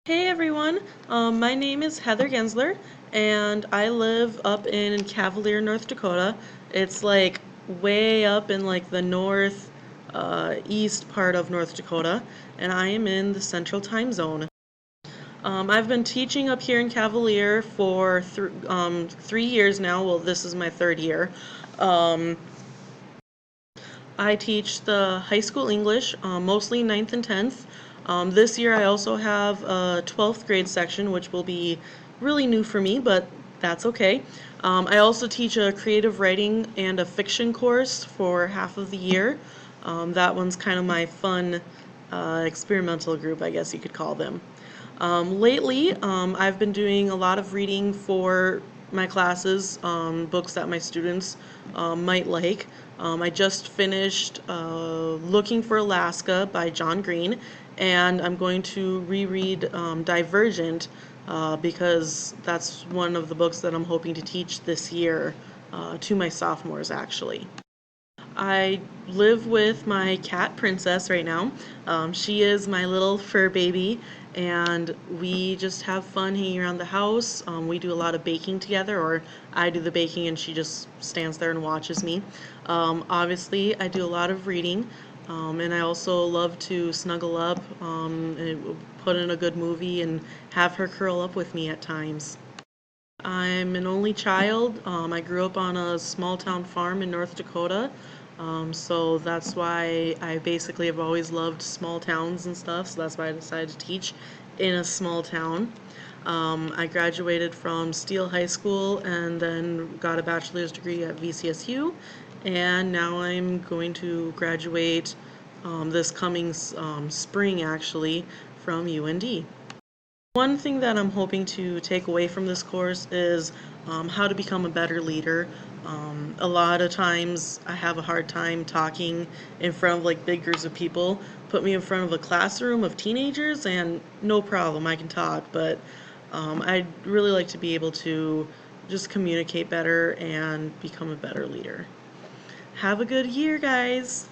Hey everyone, my name is Heather Gensler, and I live up in Cavalier, North Dakota. It's like way up in like the north east part of North Dakota, and I am in the Central Time Zone. I've been teaching up here in Cavalier for 3 years now. Well, this is my third year. Um, I teach the high school English, mostly ninth and 10th. This year I also have a 12th grade section, which will be really new for me, but that's okay. I also teach a creative writing and a fiction course for half of the year. That one's kind of my fun experimental group, I guess you could call them. Lately, I've been doing a lot of reading for my classes, books that my students might like. I just finished Looking for Alaska by John Green, and I'm going to reread Divergent because that's one of the books that I'm hoping to teach this year to my sophomores, actually. I live with my cat Princess right now. She is my little fur baby, and we just have fun hanging around the house. We do a lot of baking together, or I do the baking and she just stands there and watches me. Obviously, I do a lot of reading, and I also love to snuggle up, and put in a good movie, and have her curl up with me at times. I'm an only child. I grew up on a small town farm in North Dakota. So that's why I basically have always loved small towns and stuff. So that's why I decided to teach in a small town. I graduated from Steele High School and then got a bachelor's degree at VCSU. And now I'm going to graduate this coming spring actually from UND. One thing that I'm hoping to take away from this course is how to become a better leader. A lot of times I have a hard time talking in front of like big groups of people. Put me in front of a classroom of teenagers and no problem, I can talk, but I'd really like to be able to just communicate better and become a better leader. Have a good year, guys!